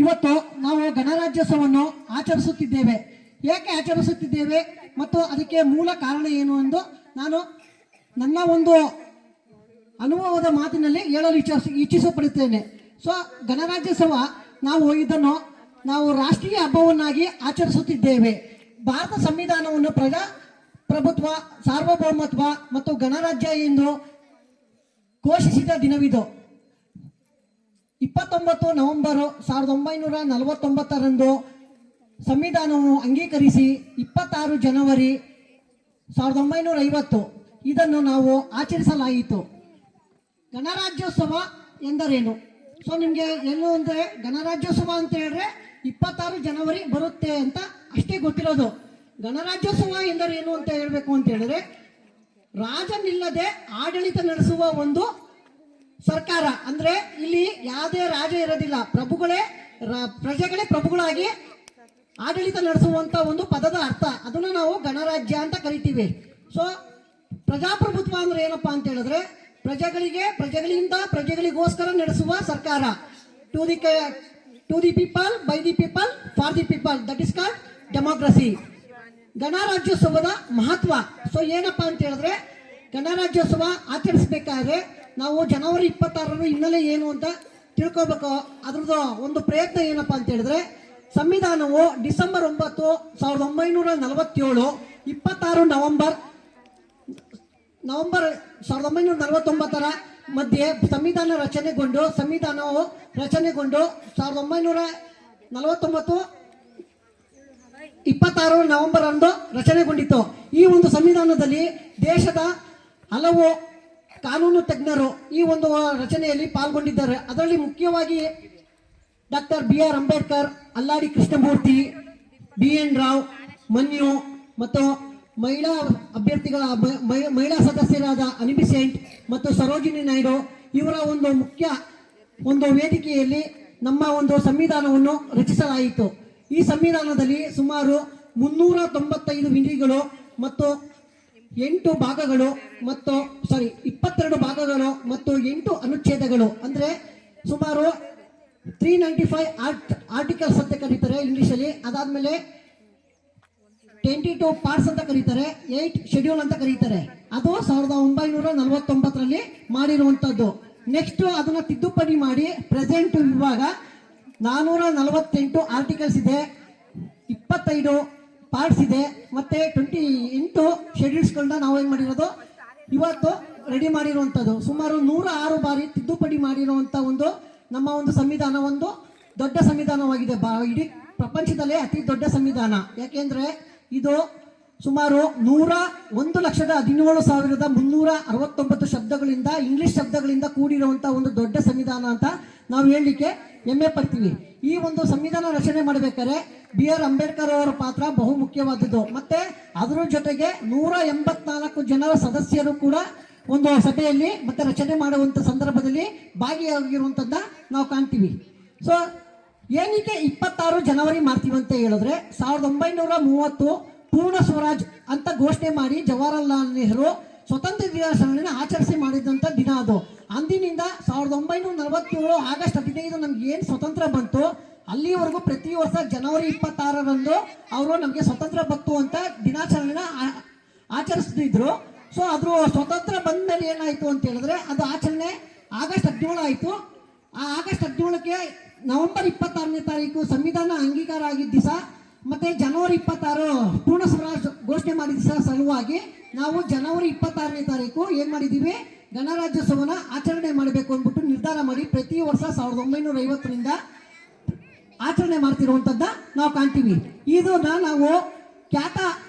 ಇವತ್ತು ನಾವು ಗಣರಾಜ್ಯೋತ್ಸವವನ್ನು ಆಚರಿಸುತ್ತಿದ್ದೇವೆ. ಏಕೆ ಆಚರಿಸುತ್ತಿದ್ದೇವೆ ಮತ್ತು ಅದಕ್ಕೆ ಮೂಲ ಕಾರಣ ಏನು ಎಂದು ನಾನು ನನ್ನ ಒಂದು ಅನುಭವದ ಮಾತಿನಲ್ಲಿ ಹೇಳಲು ಇಚ್ಛಿಸಪಡುತ್ತೇನೆ. ಸೊ ಗಣರಾಜ್ಯೋತ್ಸವ ಇದನ್ನು ನಾವು ರಾಷ್ಟ್ರೀಯ ಹಬ್ಬವನ್ನಾಗಿ ಆಚರಿಸುತ್ತಿದ್ದೇವೆ. ಭಾರತ ಸಂವಿಧಾನವನ್ನು ಪ್ರಜಾಪ್ರಭುತ್ವ, ಸಾರ್ವಭೌಮತ್ವ ಮತ್ತು ಗಣರಾಜ್ಯ ಎಂದು ಘೋಷಿಸಿದ ದಿನವಿದು. 29 ನವೆಂಬರ್ 1949ರಂದು ಸಂವಿಧಾನವು ಅಂಗೀಕರಿಸಿ 26 ಜನವರಿ 1950 ಇದನ್ನು ನಾವು ಆಚರಿಸಲಾಯಿತು. ಗಣರಾಜ್ಯೋತ್ಸವ ಎಂದರೇನು? ಸೊ ನಿಮಗೆ ಏನು ಅಂದರೆ ಗಣರಾಜ್ಯೋತ್ಸವ ಅಂತ ಹೇಳಿದ್ರೆ 26 ಜನವರಿ ಬರುತ್ತೆ ಅಂತ ಅಷ್ಟೇ ಗೊತ್ತಿರೋದು. ಗಣರಾಜ್ಯೋತ್ಸವ ಎಂದರೇನು ಅಂತ ಹೇಳಬೇಕು ಅಂತ ಹೇಳಿದ್ರೆ ರಾಜನಿಲ್ಲದೆ ಆಡಳಿತ ನಡೆಸುವ ಒಂದು ಸರ್ಕಾರ. ಅಂದ್ರೆ ಇಲ್ಲಿ ಯಾವುದೇ ರಾಜ ಇರೋದಿಲ್ಲ, ಪ್ರಜೆಗಳೇ ಪ್ರಭುಗಳಾಗಿ ಆಡಳಿತ ನಡೆಸುವಂತ ಒಂದು ಪದದ ಅರ್ಥ. ಅದನ್ನು ನಾವು ಗಣರಾಜ್ಯ ಅಂತ ಕರಿತೀವಿ. ಸೊ ಪ್ರಜಾಪ್ರಭುತ್ವ ಅಂದ್ರೆ ಏನಪ್ಪಾ ಅಂತ ಹೇಳಿದ್ರೆ ಪ್ರಜೆಗಳಿಂದ ಪ್ರಜೆಗಳಿಗೋಸ್ಕರ ನಡೆಸುವ ಸರ್ಕಾರ. To the people, by the people, for the people, that is called democracy. ಗಣರಾಜ್ಯೋತ್ಸವದ ಮಹತ್ವ ಸೊ ಏನಪ್ಪಾ ಅಂತ ಹೇಳಿದ್ರೆ ಗಣರಾಜ್ಯೋತ್ಸವ ಆಚರಿಸಬೇಕಾದ್ರೆ ನಾವು ಜನವರಿ 26 ಹಿನ್ನೆಲೆ ಏನು ಅಂತ ತಿಳ್ಕೋಬೇಕು. ಅದ್ರದ್ದು ಒಂದು ಪ್ರಯತ್ನ ಏನಪ್ಪಾ ಅಂತ ಹೇಳಿದ್ರೆ ಸಂವಿಧಾನವು ಡಿಸೆಂಬರ್ 9, 1947 26 ನವೆಂಬರ್ 1949ರ ಮಧ್ಯೆ ಸಂವಿಧಾನವು ರಚನೆಗೊಂಡು 1949 26 ನವೆಂಬರ್ ಅಂದು ರಚನೆಗೊಂಡಿತು. ಈ ಒಂದು ಸಂವಿಧಾನದಲ್ಲಿ ದೇಶದ ಹಲವು ಕಾನೂನು ತಜ್ಞರು ಈ ಒಂದು ರಚನೆಯಲ್ಲಿ ಪಾಲ್ಗೊಂಡಿದ್ದಾರೆ. ಅದರಲ್ಲಿ ಮುಖ್ಯವಾಗಿ ಡಾಕ್ಟರ್ BR ಅಂಬೇಡ್ಕರ್, ಅಲ್ಲಾಡಿ ಕೃಷ್ಣಮೂರ್ತಿ, BN ರಾವ್, ಮನ್ಯು ಮತ್ತು ಮಹಿಳಾ ಅಭ್ಯರ್ಥಿಗಳ ಮಹಿಳಾ ಸದಸ್ಯರಾದ ಅನಿಬಿಸೆಂಟ್ ಮತ್ತು ಸರೋಜಿನಿ ನಾಯ್ಡು ಇವರ ಒಂದು ಮುಖ್ಯ ಒಂದು ವೇದಿಕೆಯಲ್ಲಿ ನಮ್ಮ ಒಂದು ಸಂವಿಧಾನವನ್ನು ರಚಿಸಲಾಯಿತು. ಈ ಸಂವಿಧಾನದಲ್ಲಿ ಸುಮಾರು 395 ವಿಧಿಗಳು ಮತ್ತು 8 ಭಾಗಗಳು ಮತ್ತು 22 ಭಾಗಗಳು ಮತ್ತು 8 ಅನುಚ್ಛೇದಗಳು ಅಂದ್ರೆ ಸುಮಾರು 395 ಆರ್ಟಿಕಲ್ಸ್ ಅಂತ ಕರೀತಾರೆ ಇಂಗ್ಲಿಷಲ್ಲಿ. ಅದಾದ್ಮೇಲೆ 22 ಪಾರ್ಟ್ಸ್ ಅಂತ ಕರೀತಾರೆ, 8 ಶೆಡ್ಯೂಲ್ ಅಂತ ಕರೀತಾರೆ. ಅದು 1949ರಲ್ಲಿ ಮಾಡಿರುವಂತದ್ದು. ನೆಕ್ಸ್ಟ್ ಅದನ್ನ ತಿದ್ದುಪಡಿ ಮಾಡಿ ಪ್ರೆಸೆಂಟ್ ಇವಾಗ 448 ಆರ್ಟಿಕಲ್ಸ್ ಇದೆ, 25 ಪಾರ್ಟ್ಸ್ ಇದೆ, ಮತ್ತೆ 28 ಶೆಡ್ಯೂಲ್ಸ್ಗಳನ್ನ ನಾವು ಏನ್ ಮಾಡಿರೋದು ಇವತ್ತು ರೆಡಿ ಮಾಡಿರುವಂತದ್ದು. ಸುಮಾರು 106 ಬಾರಿ ತಿದ್ದುಪಡಿ ಮಾಡಿರುವಂತ ಒಂದು ನಮ್ಮ ಒಂದು ಸಂವಿಧಾನ ಒಂದು ದೊಡ್ಡ ಸಂವಿಧಾನವಾಗಿದೆ. ಇಡೀ ಪ್ರಪಂಚದಲ್ಲೇ ಅತಿ ದೊಡ್ಡ ಸಂವಿಧಾನ. ಯಾಕೆಂದ್ರೆ ಇದು ಸುಮಾರು 1,17,369 ಶಬ್ದಗಳಿಂದ ಇಂಗ್ಲಿಷ್ ಶಬ್ದಗಳಿಂದ ಕೂಡಿರುವಂತ ಒಂದು ದೊಡ್ಡ ಸಂವಿಧಾನ ಅಂತ ನಾವು ಹೇಳಲಿಕ್ಕೆ ಹೆಮ್ಮೆ ಪಡ್ತೀವಿ. ಈ ಒಂದು ಸಂವಿಧಾನ ರಚನೆ ಮಾಡಬೇಕಾದ್ರೆ BR ಅಂಬೇಡ್ಕರ್ ಅವರ ಪಾತ್ರ ಬಹು ಮುಖ್ಯವಾದದ್ದು. ಮತ್ತೆ ಅದರ ಜೊತೆಗೆ 184 ಜನರ ಸದಸ್ಯರು ಕೂಡ ಒಂದು ಸಭೆಯಲ್ಲಿ ಮತ್ತೆ ರಚನೆ ಮಾಡುವಂತ ಸಂದರ್ಭದಲ್ಲಿ ಭಾಗಿಯಾಗಿರುವಂತದ್ದ ನಾವು ಕಾಣ್ತೀವಿ. ಸೊ ಏನಕ್ಕೆ 26 ಜನವರಿ ಮಾಡ್ತೀವಿ ಅಂತ ಹೇಳಿದ್ರೆ 1930 ಪೂರ್ಣ ಸ್ವರಾಜ್ ಅಂತ ಘೋಷಣೆ ಮಾಡಿ ಜವಾಹರಲಾಲ್ ನೆಹರು ಸ್ವತಂತ್ರ ದಿನಾಚರಣೆಯನ್ನು ಆಚರಿಸಿ ಮಾಡಿದಂತ ದಿನ ಅದು. ಅಂದಿನಿಂದ 1947 ಆಗಸ್ಟ್ 15 ನಮ್ಗೆ ಏನ್ ಸ್ವತಂತ್ರ ಬಂತು ಅಲ್ಲಿವರೆಗೂ ಪ್ರತಿ ವರ್ಷ ಜನವರಿ 26ರಂದು ಅವರು ನಮ್ಗೆ ಸ್ವತಂತ್ರ ಬಂತು ಅಂತ ದಿನಾಚರಣೆನ ಆಚರಿಸ್ತಿದ್ರು. ಸೊ ಅದ್ರ ಸ್ವತಂತ್ರ ಬಂದ ಮೇಲೆ ಏನಾಯ್ತು ಅಂತ ಹೇಳಿದ್ರೆ ಅದು ಆಚರಣೆ ಆಗಸ್ಟ್ 17 ಆಯ್ತು. ಆ ಆಗಸ್ಟ್ 17ಕ್ಕೆ ನವೆಂಬರ್ 26ನೇ ತಾರೀಕು ಸಂವಿಧಾನ ಅಂಗೀಕಾರ ಆಗಿದ್ದ ದಿವಸ ಮತ್ತೆ ಜನವರಿ 26 ಪೂರ್ಣ ಸ್ವರಾಜ್ ಘೋಷಣೆ ಮಾಡಿದ ದಿವಸ ಸಲುವಾಗಿ ನಾವು ಜನವರಿ 26ನೇ ತಾರೀಕು ಏನ್ ಮಾಡಿದೀವಿ ಗಣರಾಜ್ಯೋತ್ಸವನ ಆಚರಣೆ ಮಾಡಬೇಕು ಅಂದ್ಬಿಟ್ಟು ನಿರ್ಧಾರ ಮಾಡಿ ಪ್ರತಿ ವರ್ಷ 1950ರಿಂದ ಆಚರಣೆ ಮಾಡ್ತಿರುವಂತದ್ದ ನಾವು ಕಾಣ್ತೀವಿ. ಇದನ್ನ ನಾವು ಖ್ಯಾತ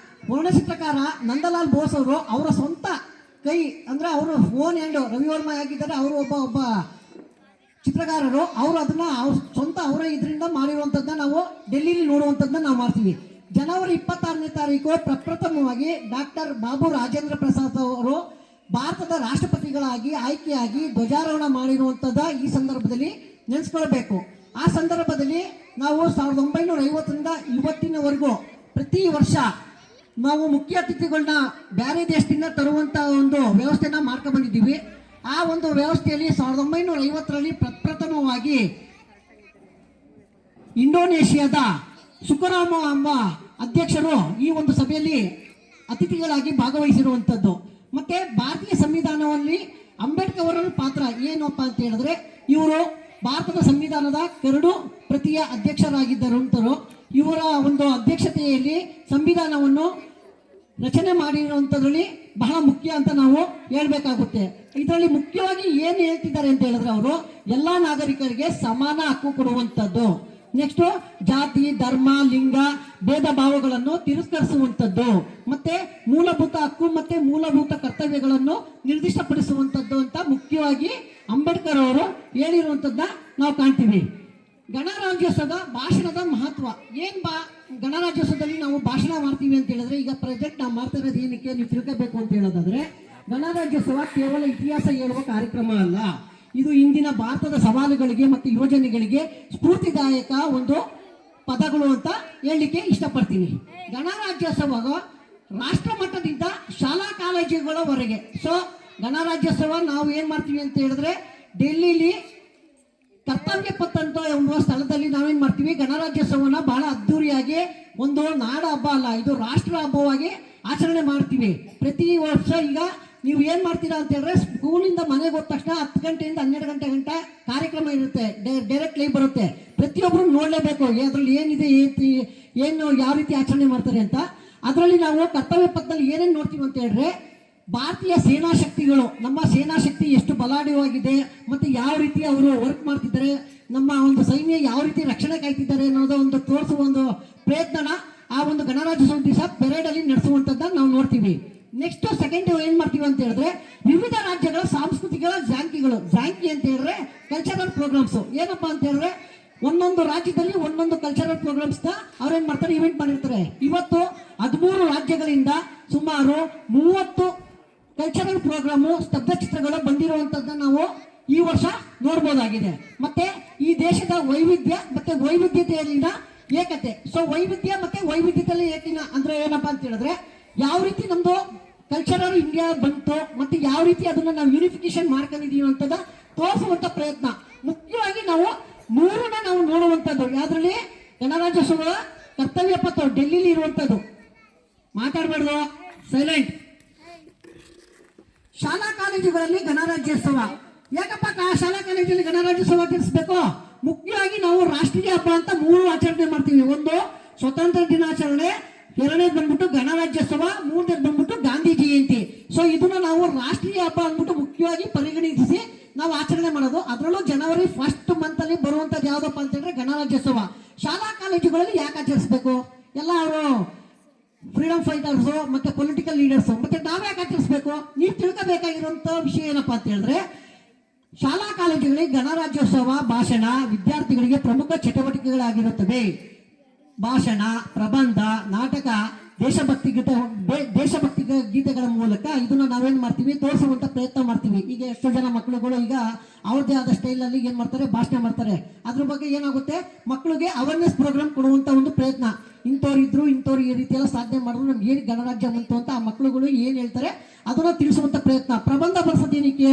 ವರ್ಣಚಿತ್ರಕಾರ ನಂದಲಾಲ್ ಬೋಸ್ ಅವರು ಅವರ ಸ್ವಂತ ಕೈ ಅಂದ್ರೆ ಅವರು ಓನ್ ಹ್ಯಾಂಡ್ ರವಿವರ್ಮ ಆಗಿದ್ದಾರೆ, ಅವರು ಒಬ್ಬ ಚಿತ್ರಕಾರರು, ಅವರು ಅದನ್ನ ಸ್ವಂತ ಅವರ ಇದರಿಂದ ಮಾಡಿರುವಂತದ್ದನ್ನ ನಾವು ಡೆಲ್ಲಿಲಿ ನೋಡುವಂತದ್ದನ್ನ ನಾವು ಮಾಡ್ತೀವಿ. ಜನವರಿ 26ನೇ ತಾರೀಕು ಪ್ರಪ್ರಥಮವಾಗಿ ಡಾಕ್ಟರ್ ಬಾಬು ರಾಜೇಂದ್ರ ಪ್ರಸಾದ್ ಅವರು ಭಾರತದ ರಾಷ್ಟ್ರಪತಿಗಳಾಗಿ ಆಯ್ಕೆಯಾಗಿ ಧ್ವಜಾರೋಹಣ ಮಾಡಿರುವಂತದ್ದ ಈ ಸಂದರ್ಭದಲ್ಲಿ ನೆನೆಸ್ಕೊಳ್ಬೇಕು. ಆ ಸಂದರ್ಭದಲ್ಲಿ ನಾವು 1950ರಿಂದ ಇವತ್ತಿನವರೆಗೂ ಪ್ರತಿ ವರ್ಷ ನಾವು ಮುಖ್ಯ ಅತಿಥಿಗಳನ್ನ ಬೇರೆ ದೇಶದಿಂದ ತರುವಂತ ಒಂದು ವ್ಯವಸ್ಥೆನ ಮಾಡ್ಕೊಂಡು ಬಂದಿದ್ದೀವಿ. ಆ ಒಂದು ವ್ಯವಸ್ಥೆಯಲ್ಲಿ 1950ರಲ್ಲಿ ಪ್ರಪ್ರಥಮವಾಗಿ ಇಂಡೋನೇಷಿಯಾದ ಸುಕರಾಮ ಎಂಬ ಅಧ್ಯಕ್ಷರು ಈ ಒಂದು ಸಭೆಯಲ್ಲಿ ಅತಿಥಿಗಳಾಗಿ ಭಾಗವಹಿಸಿರುವಂತದ್ದು. ಮತ್ತೆ ಭಾರತೀಯ ಸಂವಿಧಾನದಲ್ಲಿ ಅಂಬೇಡ್ಕರ್ ಅವರ ಪಾತ್ರ ಏನಪ್ಪ ಅಂತ ಹೇಳಿದ್ರೆ, ಇವರು ಭಾರತದ ಸಂವಿಧಾನದ ಕರಡು ಪ್ರತಿಯ ಅಧ್ಯಕ್ಷರಾಗಿದ್ದರಂತರು. ಇವರ ಒಂದು ಅಧ್ಯಕ್ಷತೆಯಲ್ಲಿ ಸಂವಿಧಾನವನ್ನು ರಚನೆ ಮಾಡಿರುವಂಥದ್ರಲ್ಲಿ ಬಹಳ ಮುಖ್ಯ ಅಂತ ನಾವು ಹೇಳ್ಬೇಕಾಗುತ್ತೆ. ಇದರಲ್ಲಿ ಮುಖ್ಯವಾಗಿ ಏನು ಹೇಳ್ತಿದ್ದಾರೆ ಅಂತ ಹೇಳಿದ್ರೆ, ಅವರು ಎಲ್ಲಾ ನಾಗರಿಕರಿಗೆ ಸಮಾನ ಹಕ್ಕು ಕೊಡುವಂಥದ್ದು. ನೆಕ್ಸ್ಟ್ ಜಾತಿ, ಧರ್ಮ, ಲಿಂಗ ಭೇದ ಭಾವಗಳನ್ನು ತಿರಸ್ಕರಿಸುವಂಥದ್ದು, ಮತ್ತೆ ಮೂಲಭೂತ ಹಕ್ಕು ಮತ್ತೆ ಮೂಲಭೂತ ಕರ್ತವ್ಯಗಳನ್ನು ನಿರ್ದಿಷ್ಟಪಡಿಸುವಂಥದ್ದು ಅಂತ ಮುಖ್ಯವಾಗಿ ಅಂಬೇಡ್ಕರ್ ಅವರು ಹೇಳಿರುವಂಥದ್ದನ್ನ ನಾವು ಕಾಣ್ತೀವಿ. ಗಣರಾಜ್ಯೋತ್ಸವದ ಭಾಷಣದ ಮಹತ್ವ ಗಣರಾಜ್ಯೋತ್ಸವದಲ್ಲಿ ನಾವು ಭಾಷಣ ಮಾಡ್ತೀವಿ ಅಂತ ಹೇಳಿದ್ರೆ, ಈಗ ಪ್ರೆಸೆಂಟ್ ನಾವು ಮಾಡ್ತಾ ಇರೋದು ಏನಕ್ಕೆ ನೀವು ತಿಳ್ಕೋಬೇಕು ಅಂತ ಹೇಳೋದಾದ್ರೆ, ಗಣರಾಜ್ಯೋತ್ಸವ ಕೇವಲ ಇತಿಹಾಸ ಹೇಳುವ ಕಾರ್ಯಕ್ರಮ ಅಲ್ಲ, ಇದು ಇಂದಿನ ಭಾರತದ ಸವಾಲುಗಳಿಗೆ ಮತ್ತು ಯೋಜನೆಗಳಿಗೆ ಸ್ಫೂರ್ತಿದಾಯಕ ಒಂದು ಪದಗಳು ಅಂತ ಹೇಳಲಿಕ್ಕೆ ಇಷ್ಟಪಡ್ತೀನಿ. ಗಣರಾಜ್ಯೋತ್ಸವ ರಾಷ್ಟ್ರ ಮಟ್ಟದಿಂದ ಶಾಲಾ ಕಾಲೇಜುಗಳವರೆಗೆ. ಸೊ ಗಣರಾಜ್ಯೋತ್ಸವ ನಾವು ಏನ್ ಮಾಡ್ತೀವಿ ಅಂತ ಹೇಳಿದ್ರೆ, ಡೆಲ್ಲಿಲಿ ಕರ್ತವ್ಯ ಪಥ ಅಂತ ಎಂಬ ಸ್ಥಳದಲ್ಲಿ ನಾವೇನ್ ಮಾಡ್ತೀವಿ, ಗಣರಾಜ್ಯೋತ್ಸವನ ಬಹಳ ಅದ್ದೂರಿಯಾಗಿ ಒಂದು ನಾಡ ಹಬ್ಬ ಅಲ್ಲ, ಇದು ರಾಷ್ಟ್ರ ಹಬ್ಬವಾಗಿ ಆಚರಣೆ ಮಾಡ್ತೀವಿ ಪ್ರತಿ ವರ್ಷ. ಈಗ ನೀವು ಏನ್ ಮಾಡ್ತೀರಾ ಅಂತ ಹೇಳಿದ್ರೆ, ಸ್ಕೂಲಿಂದ ಮನೆಗೆ ಹೋದ ತಕ್ಷಣ 10 ಗಂಟೆಯಿಂದ 12 ಗಂಟೆ ಕಾರ್ಯಕ್ರಮ ಇರುತ್ತೆ, ಡೈರೆಕ್ಟ್ ಲೈವ್ ಬರುತ್ತೆ. ಪ್ರತಿಯೊಬ್ಬರು ನೋಡ್ಲೇಬೇಕು ಅದ್ರಲ್ಲಿ ಏನಿದೆ, ಏನು ಯಾವ ರೀತಿ ಆಚರಣೆ ಮಾಡ್ತಾರೆ ಅಂತ. ಅದರಲ್ಲಿ ನಾವು ಕರ್ತವ್ಯ ಪಥದಲ್ಲಿ ಏನೇನು ನೋಡ್ತೀವಿ ಅಂತ ಹೇಳಿದ್ರೆ, ಭಾರತೀಯ ಸೇನಾ ಶಕ್ತಿಗಳು, ನಮ್ಮ ಸೇನಾ ಶಕ್ತಿ ಎಷ್ಟು ಬಲಾಢ್ಯವಾಗಿದೆ ಮತ್ತೆ ಯಾವ ರೀತಿ ಅವರು ವರ್ಕ್ ಮಾಡ್ತಿದ್ದಾರೆ, ನಮ್ಮ ಒಂದು ಸೈನ್ಯ ಯಾವ ರೀತಿ ರಕ್ಷಣೆ ಕಾಯ್ತಿದ್ದಾರೆ ಅನ್ನೋದು ಒಂದು ತೋರಿಸುವ ಒಂದು ಪ್ರಯತ್ನನ ಆ ಒಂದು ಗಣರಾಜ್ಯೋತ್ಸವ ದಿವಸ ಪೆರೇಡ್ ಅಲ್ಲಿ ನಡೆಸುವಂತದ್ದನ್ನ ನಾವು ನೋಡ್ತೀವಿ. ನೆಕ್ಸ್ಟ್ ಸೆಕೆಂಡ್ ಏನ್ ಮಾಡ್ತೀವಿ ಅಂತ ಹೇಳಿದ್ರೆ, ವಿವಿಧ ರಾಜ್ಯಗಳ ಸಾಂಸ್ಕೃತಿಕ ಜಾಂಕಿ ಅಂತ ಹೇಳಿದ್ರೆ ಕಲ್ಚರಲ್ ಪ್ರೋಗ್ರಾಮ್ಸ್. ಏನಪ್ಪಾ ಅಂತ ಹೇಳಿದ್ರೆ, ಒಂದೊಂದು ರಾಜ್ಯದಲ್ಲಿ ಒಂದೊಂದು ಕಲ್ಚರಲ್ ಪ್ರೋಗ್ರಾಮ್ಸ್ ನ ಅವ್ರೇನ್ ಮಾಡ್ತಾರೆ, ಇವೆಂಟ್ ಮಾಡಿರ್ತಾರೆ. ಇವತ್ತು 13 ರಾಜ್ಯಗಳಿಂದ ಸುಮಾರು 30 ಕಲ್ಚರಲ್ ಪ್ರೋಗ್ರಾಮು, ಸ್ತಬ್ಧ ಚಿತ್ರಗಳು ಬಂದಿರುವಂತದ್ದನ್ನ ನಾವು ಈ ವರ್ಷ ನೋಡಬಹುದಾಗಿದೆ. ಮತ್ತೆ ಈ ದೇಶದ ವೈವಿಧ್ಯ ಮತ್ತೆ ವೈವಿಧ್ಯತೆಯಲ್ಲಿನ ಏಕತೆ. ಸೊ ವೈವಿಧ್ಯ ಮತ್ತೆ ವೈವಿಧ್ಯತೆಯಲ್ಲಿ ಏಕಿನ ಅಂದ್ರೆ ಏನಪ್ಪಾ ಅಂತ ಹೇಳಿದ್ರೆ, ಯಾವ ರೀತಿ ನಮ್ದು ಕಲ್ಚರಲ್ ಇಂಡಿಯಾ ಬಂತು ಮತ್ತೆ ಯಾವ ರೀತಿ ಅದನ್ನ ನಾವು ಯೂನಿಫಿಕೇಶನ್ ಮಾಡ್ಕೊಂಡಿದೀವಿ ಅಂತದ ತೋರಿಸುವಂತ ಪ್ರಯತ್ನ. ಮುಖ್ಯವಾಗಿ ನಾವು 3ನ ನಾವು ನೋಡುವಂತದ್ದು. ಯಾವ್ದ್ರಲ್ಲಿ? ಗಣರಾಜ್ಯೋತ್ಸವ ಕರ್ತವ್ಯ ಪಥ ಡೆಲ್ಲಿಲಿ ಇರುವಂತದ್ದು. ಮಾತಾಡಬಾರ್ದು, ಸೈಲೆಂಟ್. ಶಾಲಾ ಕಾಲೇಜುಗಳಲ್ಲಿ ಗಣರಾಜ್ಯೋತ್ಸವ ಯಾಕಪ್ಪ ಶಾಲಾ ಕಾಲೇಜಲ್ಲಿ ಗಣರಾಜ್ಯೋತ್ಸವ ಆಚರಿಸಬೇಕು? ಮುಖ್ಯವಾಗಿ ನಾವು ರಾಷ್ಟ್ರೀಯ ಹಬ್ಬ ಅಂತ 3 ಆಚರಣೆ ಮಾಡ್ತೀವಿ. ಒಂದು ಸ್ವತಂತ್ರ ದಿನಾಚರಣೆ, 2ನೇದು ಬಂದ್ಬಿಟ್ಟು ಗಣರಾಜ್ಯೋತ್ಸವ, 3ನೇದು ಬಂದ್ಬಿಟ್ಟು ಗಾಂಧಿ ಜಯಂತಿ. ಸೊ ಇದನ್ನ ನಾವು ರಾಷ್ಟ್ರೀಯ ಹಬ್ಬ ಅಂದ್ಬಿಟ್ಟು ಮುಖ್ಯವಾಗಿ ಪರಿಗಣಿಸಿ ನಾವು ಆಚರಣೆ ಮಾಡೋದು. ಅದರಲ್ಲೂ ಜನವರಿ 1st ಮಂತ್ ಅಲ್ಲಿ ಬರುವಂತದ್ದು ಯಾವ್ದಪ್ಪ ಅಂತ ಹೇಳಿದ್ರೆ ಗಣರಾಜ್ಯೋತ್ಸವ. ಶಾಲಾ ಕಾಲೇಜುಗಳಲ್ಲಿ ಯಾಕೆ ಆಚರಿಸಬೇಕು? ಎಲ್ಲ ಅವರು ಫ್ರೀಡಮ್ ಫೈಟರ್ಸ್ ಮತ್ತೆ ಪೊಲಿಟಿಕಲ್ ಲೀಡರ್ಸ್, ಮತ್ತೆ ನಾವ್ ಯಾಕೆ ಆಚರಿಸಬೇಕು? ನೀವು ತಿಳ್ಕೋಬೇಕಾಗಿರುವಂತ ವಿಷಯ ಏನಪ್ಪಾ ಅಂತ ಹೇಳಿದ್ರೆ, ಶಾಲಾ ಕಾಲೇಜುಗಳಿಗೆ ಗಣರಾಜ್ಯೋತ್ಸವ ಭಾಷಣ ವಿದ್ಯಾರ್ಥಿಗಳಿಗೆ ಪ್ರಮುಖ ಚಟುವಟಿಕೆಗಳಾಗಿರುತ್ತವೆ. ಭಾಷಣ, ಪ್ರಬಂಧ, ನಾಟಕ, ದೇಶಭಕ್ತಿ ಗೀತೆಗಳ ಮೂಲಕ ಇದನ್ನ ನಾವೇನ್ ಮಾಡ್ತೀವಿ, ತೋರಿಸುವಂತ ಪ್ರಯತ್ನ ಮಾಡ್ತೀವಿ. ಈಗ ಎಷ್ಟೋ ಜನ ಮಕ್ಕಳುಗಳು ಈಗ ಅವ್ರದೇ ಆದ ಸ್ಟೈಲ್ ಅಲ್ಲಿ ಏನ್ ಮಾಡ್ತಾರೆ, ಭಾಷಣ ಮಾಡ್ತಾರೆ. ಅದ್ರ ಬಗ್ಗೆ ಏನಾಗುತ್ತೆ, ಮಕ್ಕಳಿಗೆ ಅವೇರ್ನೆಸ್ ಪ್ರೋಗ್ರಾಮ್ ಕೊಡುವಂತ ಒಂದು ಪ್ರಯತ್ನ. ಇಂಥವ್ರು ಈ ರೀತಿ ಎಲ್ಲ ಸಾಧನೆ ಮಾಡಿದ್ರು ನಮ್ಗೆ ಏನ್ ಗಣರಾಜ್ಯ ಬಂತು ಅಂತ ಆ ಮಕ್ಕಳುಗಳು ಏನ್ ಹೇಳ್ತಾರೆ ಅದನ್ನ ತಿಳಿಸುವಂತ ಪ್ರಯತ್ನ. ಪ್ರಬಂಧ ಬರ್ಸೋದೇನಕ್ಕೆ,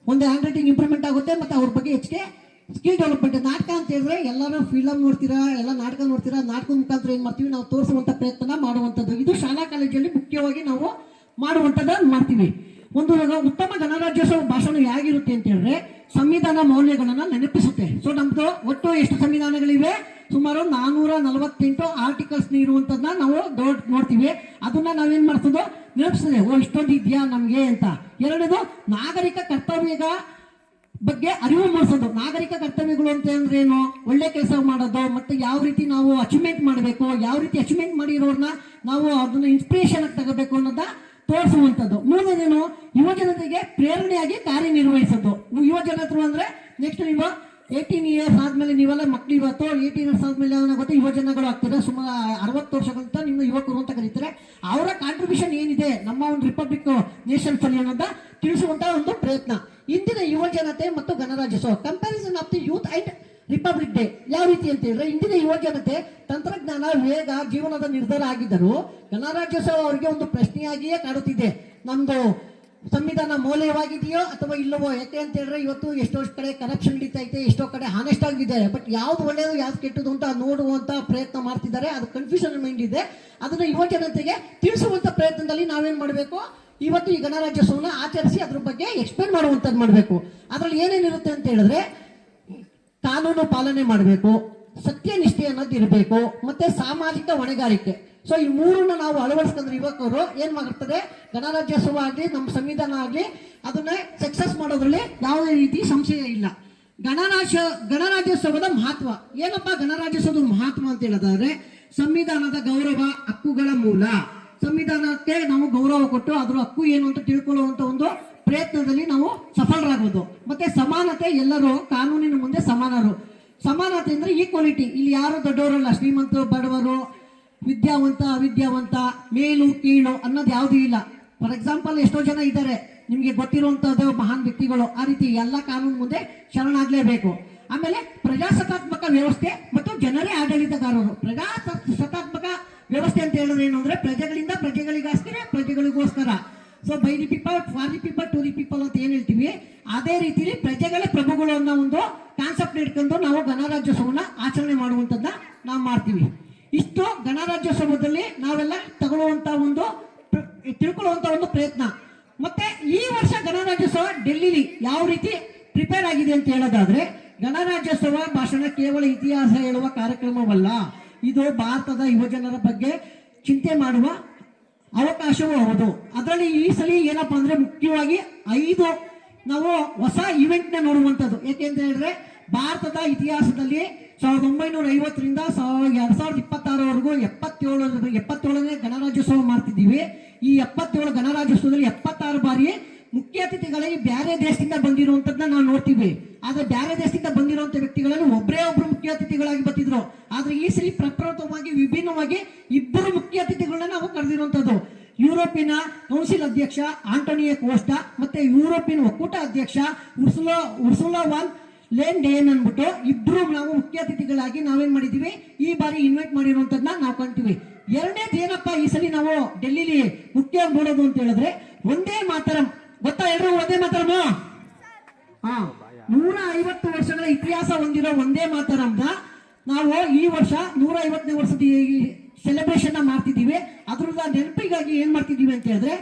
ಒಂದು ಹ್ಯಾಂಡ್ ರೈಟಿಂಗ್ ಇಂಪ್ರೂವ್ಮೆಂಟ್ ಆಗುತ್ತೆ ಮತ್ತೆ ಅವ್ರ ಬಗ್ಗೆ ಹೆಚ್ಚಿಗೆ ಸ್ಕಿಲ್ ಡೆವಲಪ್ಮೆಂಟ್. ನಾಟಕ ಅಂತ ಹೇಳಿದ್ರೆ ಎಲ್ಲರೂ ಫಿಲಮ್ ನೋಡ್ತೀರಾ, ಎಲ್ಲ ನಾಟಕ ನೋಡ್ತೀರಾ, ನಾಟಕದ ಮುಖಾಂತರ ಏನ್ ಮಾಡ್ತೀವಿ, ನಾವು ತೋರಿಸುವಂತ ಪ್ರಯತ್ನ ಮಾಡುವಂಥದ್ದು. ಇದು ಶಾಲಾ ಕಾಲೇಜಲ್ಲಿ ಮುಖ್ಯವಾಗಿ ನಾವು ಮಾಡುವಂಥದ್ದು ಮಾಡ್ತೀವಿ. ಒಂದು ಉತ್ತಮ ಗಣರಾಜ್ಯೋತ್ಸವ ಭಾಷಣ ಹೇಗಿರುತ್ತೆ ಅಂತ ಹೇಳಿದ್ರೆ, ಸಂವಿಧಾನ ಮೌಲ್ಯಗಳನ್ನ ನೆನಪಿಸುತ್ತೆ. ಸೊ ನಮ್ದು ಒಟ್ಟು ಎಷ್ಟು ಸಂವಿಧಾನಗಳಿವೆ? ಸುಮಾರು 448 ಆರ್ಟಿಕಲ್ಸ್ ಇರುವಂತದನ್ನ ನಾವು ನೋಡ್ತೀವಿ. ಅದನ್ನ ನಾವೇನ್ ಮಾಡ್ತದೋ ನೆನಪಿಸ್ತದೆ, ಇಷ್ಟೊಂದು ಇದೆಯಾ ನಮ್ಗೆ ಅಂತ. 2ನೇದು ನಾಗರಿಕ ಕರ್ತವ್ಯಗಳ ಬಗ್ಗೆ ಅರಿವು ಮೂಡಿಸೋದು. ನಾಗರಿಕ ಕರ್ತವ್ಯಗಳು ಅಂತ ಅಂದ್ರೆ ಏನು? ಒಳ್ಳೆ ಕೆಲಸ ಮಾಡೋದು, ಮತ್ತೆ ಯಾವ ರೀತಿ ನಾವು ಅಚೀವ್ಮೆಂಟ್ ಮಾಡಬೇಕು, ಯಾವ ರೀತಿ ಅಚೀವ್ಮೆಂಟ್ ಮಾಡಿರೋರ್ನ ನಾವು ಅದನ್ನ ಇನ್ಸ್ಪಿರೇಷನ್ ಆಗಿ ತಗೋಬೇಕು ಅನ್ನೋದ ತೋರಿಸುವಂಥದ್ದು. 3ನೇದೇನು? ಯುವ ಜನತೆಗೆ ಪ್ರೇರಣೆಯಾಗಿ ಕಾರ್ಯನಿರ್ವಹಿಸೋದು. ಯುವ ಜನರು ಅಂದ್ರೆ ನೆಕ್ಸ್ಟ್ ನೀವು 18 ಇಯರ್ಸ್ ಆದ್ಮೇಲೆ ನೀವೆಲ್ಲ ಮಕ್ಕಳು, ಇವತ್ತು 18 ಇಯರ್ಸ್ ಆದ್ಮೇಲೆ ಗೊತ್ತೆ ಯುವ ಜನಗಳು ಆಗ್ತಾರೆ. ಸುಮಾರು 60 ವರ್ಷಗಳಂತ ನಿಮ್ಮ ಯುವಕರು ಅಂತ ಕರೀತಾರೆ. ಅವರ ಕಾಂಟ್ರಿಬ್ಯೂಷನ್ ಏನಿದೆ ನಮ್ಮ ಒಂದು ರಿಪಬ್ಲಿಕ್ ನೇಷನ್ಸ್ ಅಲ್ಲಿ ಅನ್ನೋದ ತಿಳಿಸುವಂತ ಒಂದು ಪ್ರಯತ್ನ. ಇಂದಿನ ಯುವ ಜನತೆ ಮತ್ತು ಗಣರಾಜ್ಯೋತ್ಸವ comparison of the youth and republic day ಯಾವ ರೀತಿ ಅಂತ ಹೇಳಿದ್ರೆ, ಇಂದಿನ ಯುವ ಜನತೆ ತಂತ್ರಜ್ಞಾನ, ವೇಗ, ಜೀವನದ ನಿರ್ಧಾರ ಆಗಿದ್ದರು ಗಣರಾಜ್ಯೋತ್ಸವ ಅವರಿಗೆ ಒಂದು ಪ್ರಶ್ನೆಯಾಗಿಯೇ ಕಾಡುತ್ತಿದೆ. ನಮ್ದು ಸಂವಿಧಾನ ಮೌಲ್ಯವಾಗಿದೆಯೋ ಅಥವಾ ಇಲ್ಲವೋ? ಯಾಕೆ ಅಂತ ಹೇಳಿದ್ರೆ ಇವತ್ತು ಎಷ್ಟೋ ಕಡೆ ಕರಪ್ಷನ್ ನಡೀತಾ ಇದೆ, ಎಷ್ಟೋ ಕಡೆ ಹಾನೆಸ್ಟ್ ಆಗಿದ್ದಾರೆ. ಬಟ್ ಯಾವ್ದು ಒಳ್ಳೆಯದು ಯಾವ್ದು ಕೆಟ್ಟದು ಅಂತ ನೋಡುವಂತ ಪ್ರಯತ್ನ ಮಾಡ್ತಿದ್ದಾರೆ. ಅದು ಕನ್ಫ್ಯೂಷನ್ ಮೈಂಡ್ ಇದೆ. ಅದನ್ನ ಯುವ ಜನತೆಗೆ ತಿಳಿಸುವಂತ ಪ್ರಯತ್ನದಲ್ಲಿ ನಾವೇನ್ ಮಾಡಬೇಕು, ಇವತ್ತು ಈ ಗಣರಾಜ್ಯೋತ್ಸವನ ಆಚರಿಸಿ ಅದ್ರ ಬಗ್ಗೆ ಎಕ್ಸ್ಪ್ಲೇನ್ ಮಾಡುವಂತದ್ದು ಮಾಡಬೇಕು. ಅದ್ರಲ್ಲಿ ಏನೇನಿರುತ್ತೆ ಅಂತ ಹೇಳಿದ್ರೆ, ಕಾನೂನು ಪಾಲನೆ ಮಾಡಬೇಕು, ಸತ್ಯನಿಷ್ಠೆ ಅನ್ನೋದು ಇರಬೇಕು, ಮತ್ತೆ ಸಾಮಾಜಿಕ ಹೊಣೆಗಾರಿಕೆ. ಸೊ ಈ ಮೂರನ್ನ ನಾವು ಅಳವಡಿಸ್ಕೊಂಡ್ರೆ ಯುವಕರು ಏನ್ ಮಾಡಿರ್ತಾರೆ, ಗಣರಾಜ್ಯೋತ್ಸವ ಆಗಲಿ ನಮ್ಮ ಸಂವಿಧಾನ ಆಗಲಿ ಅದನ್ನ ಸಕ್ಸಸ್ ಮಾಡೋದ್ರಲ್ಲಿ ಯಾವುದೇ ರೀತಿ ಸಂಶಯ ಇಲ್ಲ. ಗಣರಾಜ್ಯೋತ್ಸವದ ಮಹತ್ವ ಏನಪ್ಪಾ? ಗಣರಾಜ್ಯೋತ್ಸವದ ಮಹತ್ವ ಅಂತ ಹೇಳಿದ್ರೆ, ಸಂವಿಧಾನದ ಗೌರವ, ಹಕ್ಕುಗಳ ಮೂಲ. ಸಂವಿಧಾನಕ್ಕೆ ನಾವು ಗೌರವ ಕೊಟ್ಟು ಅದ್ರ ಹಕ್ಕು ಏನು ಅಂತ ತಿಳ್ಕೊಳ್ಳುವಂತ ಒಂದು ಪ್ರಯತ್ನದಲ್ಲಿ ನಾವು ಸಫಲರಾಗೋದು. ಮತ್ತೆ ಸಮಾನತೆ, ಎಲ್ಲರೂ ಕಾನೂನಿನ ಮುಂದೆ ಸಮಾನರು. ಸಮಾನತೆ ಅಂದ್ರೆ ಈಕ್ವಾಲಿಟಿ. ಇಲ್ಲಿ ಯಾರು ದೊಡ್ಡವರಲ್ಲ, ಶ್ರೀಮಂತರು ಬಡವರು, ವಿದ್ಯಾವಂತ ಅವಿದ್ಯಾವಂತ, ಮೇಲು ಕೀಳು ಅನ್ನೋದು ಯಾವುದೂ ಇಲ್ಲ. ಫಾರ್ ಎಕ್ಸಾಂಪಲ್ ಎಷ್ಟೋ ಜನ ಇದ್ದಾರೆ ನಿಮ್ಗೆ ಗೊತ್ತಿರುವಂತದ್ದು ಮಹಾನ್ ವ್ಯಕ್ತಿಗಳು. ಆ ರೀತಿ ಎಲ್ಲ ಕಾನೂನು ಮುಂದೆ ಶರಣಾಗ್ಲೇಬೇಕು. ಆಮೇಲೆ ಪ್ರಜಾಸತ್ತಾತ್ಮಕ ವ್ಯವಸ್ಥೆ ಮತ್ತು ಜನರೇ ಆಡಳಿತಗಾರರು. ಪ್ರಜಾಸತ್ತಾತ್ಮಕ ವ್ಯವಸ್ಥೆ ಅಂತ ಹೇಳಿದ್ರೆ ಏನು ಅಂದ್ರೆ, ಪ್ರಜೆಗಳಿಂದ ಪ್ರಜೆಗಳಿಗೋಸ್ಕರ, ಪ್ರಜೆಗಳಿಗೋಸ್ಕರ. So by the people, for the people, to the people ಅಂತ ಏನ್ ಹೇಳ್ತೀವಿ, ಅದೇ ರೀತಿಲಿ ಪ್ರಜೆಗಳೇ ಪ್ರಭುಗಳು ಅನ್ನೋ ಒಂದು ಕಾನ್ಸೆಪ್ಟ್ ಇಟ್ಕೊಂಡು ನಾವು ಗಣರಾಜ್ಯೋತ್ಸವನ ಆಚರಣೆ ಮಾಡುವಂತದ್ದನ್ನ ನಾವು ಮಾಡ್ತೀವಿ. ಇಷ್ಟು ಗಣರಾಜ್ಯೋತ್ಸವದಲ್ಲಿ ನಾವೆಲ್ಲ ತಗೊಳ್ಳುವಂತ ಒಂದು ತಿಳ್ಕೊಳ್ಳುವಂತ ಒಂದು ಪ್ರಯತ್ನ. ಮತ್ತೆ ಈ ವರ್ಷ ಗಣರಾಜ್ಯೋತ್ಸವ ಡೆಲ್ಲಿಲಿ ಯಾವ ರೀತಿ ಪ್ರಿಪೇರ್ ಆಗಿದೆ ಅಂತ ಹೇಳೋದಾದ್ರೆ, ಗಣರಾಜ್ಯೋತ್ಸವ ಭಾಷಣ ಕೇವಲ ಇತಿಹಾಸ ಹೇಳುವ ಕಾರ್ಯಕ್ರಮವಲ್ಲ, ಇದು ಭಾರತದ ಯುವಜನರ ಬಗ್ಗೆ ಚಿಂತೆ ಮಾಡುವ ಅವಕಾಶವೂ ಹೌದು. ಅದರಲ್ಲಿ ಈ ಸಲ ಏನಪ್ಪಾ ಅಂದ್ರೆ, ಮುಖ್ಯವಾಗಿ 5 ನಾವು ಹೊಸ ಇವೆಂಟ್ ನ ನೋಡುವಂತದ್ದು. ಯಾಕೆಂತ ಹೇಳಿದ್ರೆ, ಭಾರತದ ಇತಿಹಾಸದಲ್ಲಿ 1950ರಿಂದ 2026ವರೆಗೂ 77ನೇ ಗಣರಾಜ್ಯೋತ್ಸವ ಮಾಡ್ತಿದ್ದೀವಿ. ಈ 77 ಗಣರಾಜ್ಯೋತ್ಸವದಲ್ಲಿ 76 ಬಾರಿ ಮುಖ್ಯ ಅತಿಥಿಗಳಿಗೆ ಬೇರೆ ದೇಶದಿಂದ ಬಂದಿರುವಂತದ್ದನ್ನ ನಾವು ನೋಡ್ತೀವಿ. ಆದ್ರೆ ಬೇರೆ ದೇಶದಿಂದ ಬಂದಿರುವಂತ ವ್ಯಕ್ತಿಗಳಲ್ಲಿ ಒಬ್ರು ಮುಖ್ಯ ಅತಿಥಿಗಳಾಗಿ ಬರ್ತಿದ್ರು. ಆದ್ರೆ ಈ ಸಲ ಪ್ರಪ್ರಥಮವಾಗಿ ವಿಭಿನ್ನವಾಗಿ 2 ಮುಖ್ಯ ಅತಿಥಿಗಳನ್ನ ನಾವು ಕರೆದಿರುವಂತದ್ದು. ಯುರೋಪಿಯನ್ ಕೌನ್ಸಿಲ್ ಅಧ್ಯಕ್ಷ ಆಂಟೋನಿಯೋ ಕೋಸ್ಟಾ ಮತ್ತೆ ಯುರೋಪಿಯನ್ ಒಕ್ಕೂಟ ಅಧ್ಯಕ್ಷ ಉರ್ಸುಲಾ ವಾನ್ ಲೇನ್ ಡೇನ್ ಅನ್ಬಿಟ್ಟು 2 ನಾವು ಮುಖ್ಯ ಅತಿಥಿಗಳಾಗಿ ನಾವೇನ್ ಮಾಡಿದೀವಿ, ಈ ಬಾರಿ ಇನ್ವೈಟ್ ಮಾಡಿರುವಂತದ್ನ ನಾವು ಕಾಣ್ತೀವಿ. ಎರಡನೇದು ಏನಪ್ಪಾ, ಈ ಸಲ ನಾವು ಡೆಲ್ಲಿಲಿ ಮುಖ್ಯ ನೋಡೋದು ಅಂತ ಹೇಳಿದ್ರೆ, ಒಂದೇ ಮಾತರಂ. ಗೊತ್ತಾ ಎಲ್ರು ಒಂದೇ ಮಾತರಂ? 150 ವರ್ಷಗಳ ಇತಿಹಾಸ ಹೊಂದಿರೋ ಒಂದೇ ಮಾತರಂನ ನಾವು ಈ ವರ್ಷ 150ನೇ ವರ್ಷದ ಸೆಲೆಬ್ರೇಷನ್ ಮಾಡ್ತಿದ್ದೀವಿ. ಅದ್ರದ ನೆನಪಿಗಾಗಿ ಏನ್ ಮಾಡ್ತಿದ್ದೀವಿ ಅಂತ ಹೇಳಿದ್ರೆ,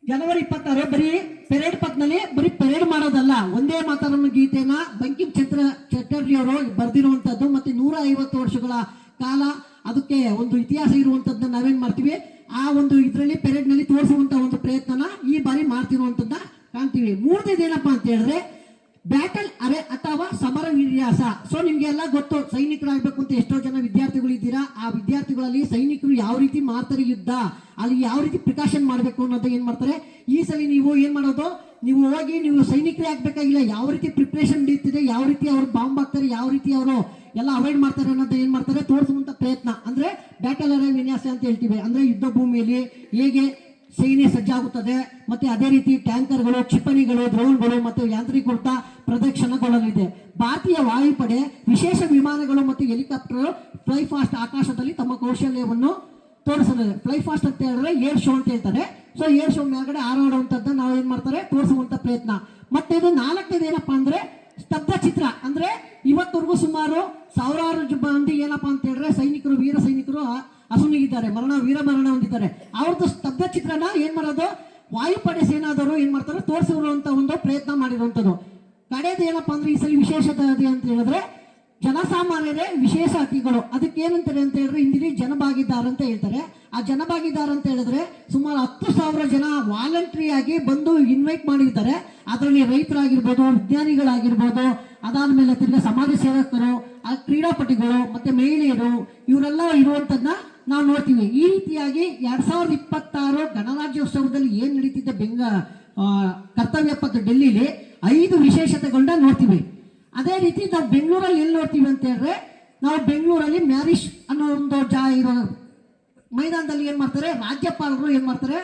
ಜನವರಿ 26 ಬರೀ ಪೆರೇಡ್ ಪತ್ನಲ್ಲಿ ಬರೀ ಪೆರೇಡ್ ಮಾಡೋದಲ್ಲ, ಒಂದೇ ಮಾತರಂ ಗೀತೆನ ಬಂಕಿಂ ಚಂದ್ರ ಚಟರ್ಜಿ ಅವರು ಬರೆದಿರುವಂತದ್ದು. ಮತ್ತೆ 150 ವರ್ಷಗಳ ಕಾಲ ಅದಕ್ಕೆ ಒಂದು ಇತಿಹಾಸ ಇರುವಂತದ್ದನ್ನ ನಾವೇನ್ ಮಾಡ್ತೀವಿ, ಆ ಒಂದು ಇದರಲ್ಲಿ ಪೆರೇಡ್ ನಲ್ಲಿ ತೋರಿಸುವಂತ ಒಂದು ಪ್ರಯತ್ನನ ಈ ಬಾರಿ ಮಾಡ್ತಿರುವಂತದ್ದನ್ನ ಕಾಣ್ತೀವಿ. ಮೂರನೇದು ಏನಪ್ಪಾ ಅಂತ ಹೇಳಿದ್ರೆ, ಬ್ಯಾಟಲ್ ಅರೆ ಅಥವಾ ಸಮರ ವಿನ್ಯಾಸ. ಸೊ ನಿಮ್ಗೆ ಎಲ್ಲ ಗೊತ್ತು, ಸೈನಿಕರಾಗಬೇಕು ಅಂತ ಎಷ್ಟೋ ಜನ ವಿದ್ಯಾರ್ಥಿಗಳು ಇದ್ದೀರಾ. ಆ ವಿದ್ಯಾರ್ಥಿಗಳಲ್ಲಿ ಸೈನಿಕರು ಯಾವ ರೀತಿ ಮಾಡ್ತಾರೆ ಯುದ್ಧ, ಅಲ್ಲಿ ಯಾವ ರೀತಿ ಪ್ರಿಕಾಷನ್ ಮಾಡಬೇಕು ಅನ್ನೋದು ಏನ್ ಮಾಡ್ತಾರೆ. ಈ ಸಲ ನೀವು ಏನ್ ಮಾಡೋದು, ನೀವು ಹೋಗಿ ನೀವು ಸೈನಿಕರೇ ಆಗ್ಬೇಕಾಗಿಲ್ಲ, ಯಾವ ರೀತಿ ಪ್ರಿಪರೇಷನ್ ನಡೀತಿದೆ, ಯಾವ ರೀತಿ ಅವ್ರು ಬಾಂಬ್ ಹಾಕ್ತಾರೆ, ಯಾವ ರೀತಿ ಅವರು ಎಲ್ಲ ಅವಾಯ್ಡ್ ಮಾಡ್ತಾರೆ ಅನ್ನೋದು ಏನ್ ಮಾಡ್ತಾರೆ ತೋರಿಸುವಂತ ಪ್ರಯತ್ನ. ಅಂದ್ರೆ ಬ್ಯಾಟಲ್ ಅರೆ ವಿನ್ಯಾಸ ಅಂತ ಹೇಳ್ತೀವಿ. ಅಂದ್ರೆ ಯುದ್ಧ ಭೂಮಿಯಲ್ಲಿ ಹೇಗೆ ಸೇನೆ ಸಜ್ಜಾಗುತ್ತದೆ, ಮತ್ತೆ ಅದೇ ರೀತಿ ಟ್ಯಾಂಕರ್ಗಳು, ಕ್ಷಿಪಣಿಗಳು, ಡ್ರೋನ್ಗಳು ಮತ್ತು ಯಾಂತ್ರೀಕೃತ ಪ್ರದರ್ಶನಗೊಳ್ಳಲಿದೆ. ಭಾರತೀಯ ವಾಯುಪಡೆ ವಿಶೇಷ ವಿಮಾನಗಳು ಮತ್ತು ಹೆಲಿಕಾಪ್ಟರ್ ಫ್ಲೈ ಫಾಸ್ಟ್ ಆಕಾಶದಲ್ಲಿ ತಮ್ಮ ಕೌಶಲ್ಯವನ್ನು ತೋರಿಸಲಿದೆ. ಫ್ಲೈ ಫಾಸ್ಟ್ ಅಂತ ಹೇಳಿದ್ರೆ ಏರ್ ಶೋ ಅಂತ ಹೇಳ್ತಾರೆ. ಸೊ ಏರ್ ಶೋ ಮೇಲ್ಗಡೆ ಹಾರಾಡುವಂತದ್ದನ್ನ ನಾವು ಏನ್ ಮಾಡ್ತಾರೆ ತೋರಿಸುವಂತ ಪ್ರಯತ್ನ. ಮತ್ತೆ ಇದು 4ನೇದು ಏನಪ್ಪಾ ಅಂದ್ರೆ, ಸ್ತಬ್ಧ ಚಿತ್ರ. ಅಂದ್ರೆ ಇವತ್ತವರೆಗೂ ಸುಮಾರು 1000 ಮಂದಿ ಏನಪ್ಪಾ ಅಂತ ಹೇಳಿದ್ರೆ ಸೈನಿಕರು, ವೀರ ಸೈನಿಕರು ಅಸುನೀಗಿದ್ದಾರೆ, ವೀರ ಮರಣ ಹೊಂದಿದ್ದಾರೆ. ಅವ್ರದ್ದು ಸ್ತಬ್ಧ ಚಿತ್ರನ ಏನ್ ಮಾಡೋದು, ವಾಯುಪಡೆ ಸೇನಾದವರು ಏನ್ ಮಾಡ್ತಾರೆ ತೋರಿಸಿರುವಂತ ಒಂದು ಪ್ರಯತ್ನ ಮಾಡಿರುವಂತದ್ದು. ಕಡೆಯದು ಏನಪ್ಪಾ ಅಂದ್ರೆ, ಈ ಸಲ ವಿಶೇಷತೆ ಅಂತ ಹೇಳಿದ್ರೆ, ಜನಸಾಮಾನ್ಯರೇ ವಿಶೇಷ ಅತಿಥಿಗಳು. ಅದಕ್ಕೆ ಏನಂತಾರೆ ಅಂತ ಹೇಳಿದ್ರೆ, ಹಿಂದಿಲಿ ಜನಭಾಗಿದಾರ ಅಂತ ಹೇಳ್ತಾರೆ. ಆ ಜನಭಾಗಿದಾರ ಅಂತ ಹೇಳಿದ್ರೆ ಸುಮಾರು 10,000 ಜನ ವಾಲಂಟ್ರಿ ಆಗಿ ಬಂದು ಇನ್ವೈಟ್ ಮಾಡಿರ್ತಾರೆ. ಅದರಲ್ಲಿ ರೈತರಾಗಿರ್ಬೋದು, ವಿಜ್ಞಾನಿಗಳಾಗಿರ್ಬೋದು, ಅದಾದ್ಮೇಲೆ ತಿರ್ಗ ಸಮಾಜ ಸೇವಕರು, ಕ್ರೀಡಾಪಟುಗಳು, ಮತ್ತೆ ಮಹಿಳೆಯರು, ಇವರೆಲ್ಲ ಇರುವಂತದ್ನ ನಾವು ನೋಡ್ತೀವಿ. ಈ ರೀತಿಯಾಗಿ 2026 ಗಣರಾಜ್ಯೋತ್ಸವದಲ್ಲಿ ಏನ್ ನಡೀತಿದ್ದೆ ಕರ್ತವ್ಯ ಪಥ ಡೆಲ್ಲಿಲಿ 5 ವಿಶೇಷತೆಗಳನ್ನ ನೋಡ್ತೀವಿ. ಅದೇ ರೀತಿ ನಾವು ಬೆಂಗಳೂರಲ್ಲಿ ಎಲ್ಲಿ ನೋಡ್ತೀವಿ ಅಂತ ಹೇಳಿದ್ರೆ, ನಾವು ಬೆಂಗಳೂರಲ್ಲಿ ಮ್ಯಾರಿಶ್ ಅನ್ನೋ ಒಂದು ಇರೋ ಮೈದಾನದಲ್ಲಿ ಏನ್ ಮಾಡ್ತಾರೆ, ರಾಜ್ಯಪಾಲರು ಏನ್ ಮಾಡ್ತಾರೆ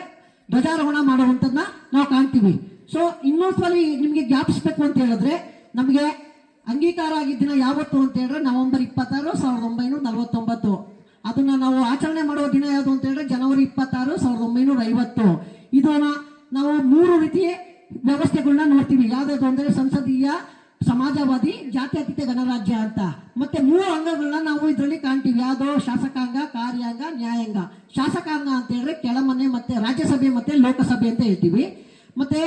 ಧ್ವಜಾರೋಹಣ ಮಾಡುವಂತದನ್ನ ನಾವು ಕಾಣ್ತೀವಿ. ಸೊ ಇನ್ನೊಂದ್ಸಲ ನಿಮ್ಗೆ ಜ್ಞಾಪಿಸ್ಬೇಕು ಅಂತ ಹೇಳಿದ್ರೆ, ನಮಗೆ ಅಂಗೀಕಾರ ಆಗಿದ್ದ ದಿನ ಯಾವತ್ತು ಅಂತ ಹೇಳಿದ್ರೆ ನವೆಂಬರ್ 26, 1949. ಅದನ್ನ ನಾವು ಆಚರಣೆ ಮಾಡುವ ದಿನ ಯಾವುದು ಅಂತ ಹೇಳಿದ್ರೆ ಜನವರಿ 26, 1950. ಇದನ್ನ ನಾವು 3 ಅಂಶಗಳನ್ನ ನಾವು ಇದರಲ್ಲಿ ಕಾಣ್ತೀವಿ. ಯಾವುದು? ಶಾಸಕಾಂಗ, ಕಾರ್ಯಾಂಗ, ನ್ಯಾಯಾಂಗ. ಶಾಸಕಾಂಗ ಅಂತ ಹೇಳಿದ್ರೆ ಕೆಳಮನೆ ಮತ್ತೆ ರಾಜ್ಯಸಭೆ ಮತ್ತೆ ಲೋಕಸಭೆ ಅಂತ ಹೇಳ್ತೀವಿ. ಮತ್ತೆ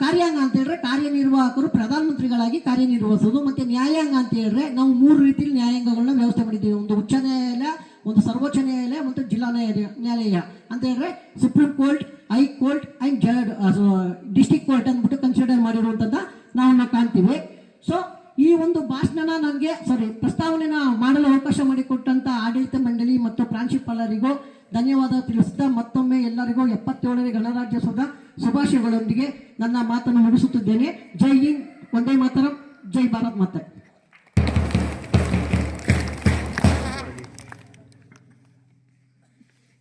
ಕಾರ್ಯಾಂಗ ಅಂತ ಹೇಳಿದ್ರೆ ಕಾರ್ಯನಿರ್ವಾಹಕರು ಪ್ರಧಾನಮಂತ್ರಿಗಳಾಗಿ ಕಾರ್ಯನಿರ್ವಹಿಸೋದು. ಮತ್ತೆ ನ್ಯಾಯಾಂಗ ಅಂತ ಹೇಳಿದ್ರೆ ನಾವು 3 ರೀತಿಯಲ್ಲಿ ನ್ಯಾಯಾಂಗಗಳನ್ನ ವ್ಯವಸ್ಥೆ ಮಾಡಿದ್ದೀವಿ. ಒಂದು ಉಚ್ಚ ನ್ಯಾಯಾಲಯ, ಒಂದು ಸರ್ವೋಚ್ಚ ನ್ಯಾಯಾಲಯ ಮತ್ತು ಜಿಲ್ಲಾ ನ್ಯಾಯಾಲಯ ಅಂತ ಹೇಳಿದ್ರೆ supreme court, high court and district court ಅಂದ್ಬಿಟ್ಟು ಕನ್ಸಿಡರ್ ಮಾಡಿರುವಂತದ್ದ ನಾವು ಕಾಣ್ತೀವಿ. ಸೊ ಈ ಒಂದು ಭಾಷಣ ಪ್ರಸ್ತಾವನೆನ ಮಾಡಲು ಅವಕಾಶ ಮಾಡಿಕೊಟ್ಟಂತ ಆಡಳಿತ ಮಂಡಳಿ ಮತ್ತು ಪ್ರಾಂಶುಪಾಲರಿಗೂ ಧನ್ಯವಾದ ತಿಳಿಸುತ್ತಾ ಮತ್ತೊಮ್ಮೆ ಎಲ್ಲರಿಗೂ 77ನೇ ಗಣರಾಜ್ಯೋತ್ಸವದ ಶುಭಾಶಯಗಳೊಂದಿಗೆ ನನ್ನ ಮಾತನ್ನು ಮುಗಿಸುತ್ತಿದ್ದೇನೆ. ಜೈ ಹಿಂದ್, ವಂದೇ ಮಾತರಂ, ಜೈ ಭಾರತ್ ಮಾತೆ.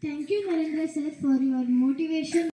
Thank you, Narendra sir, for your motivation.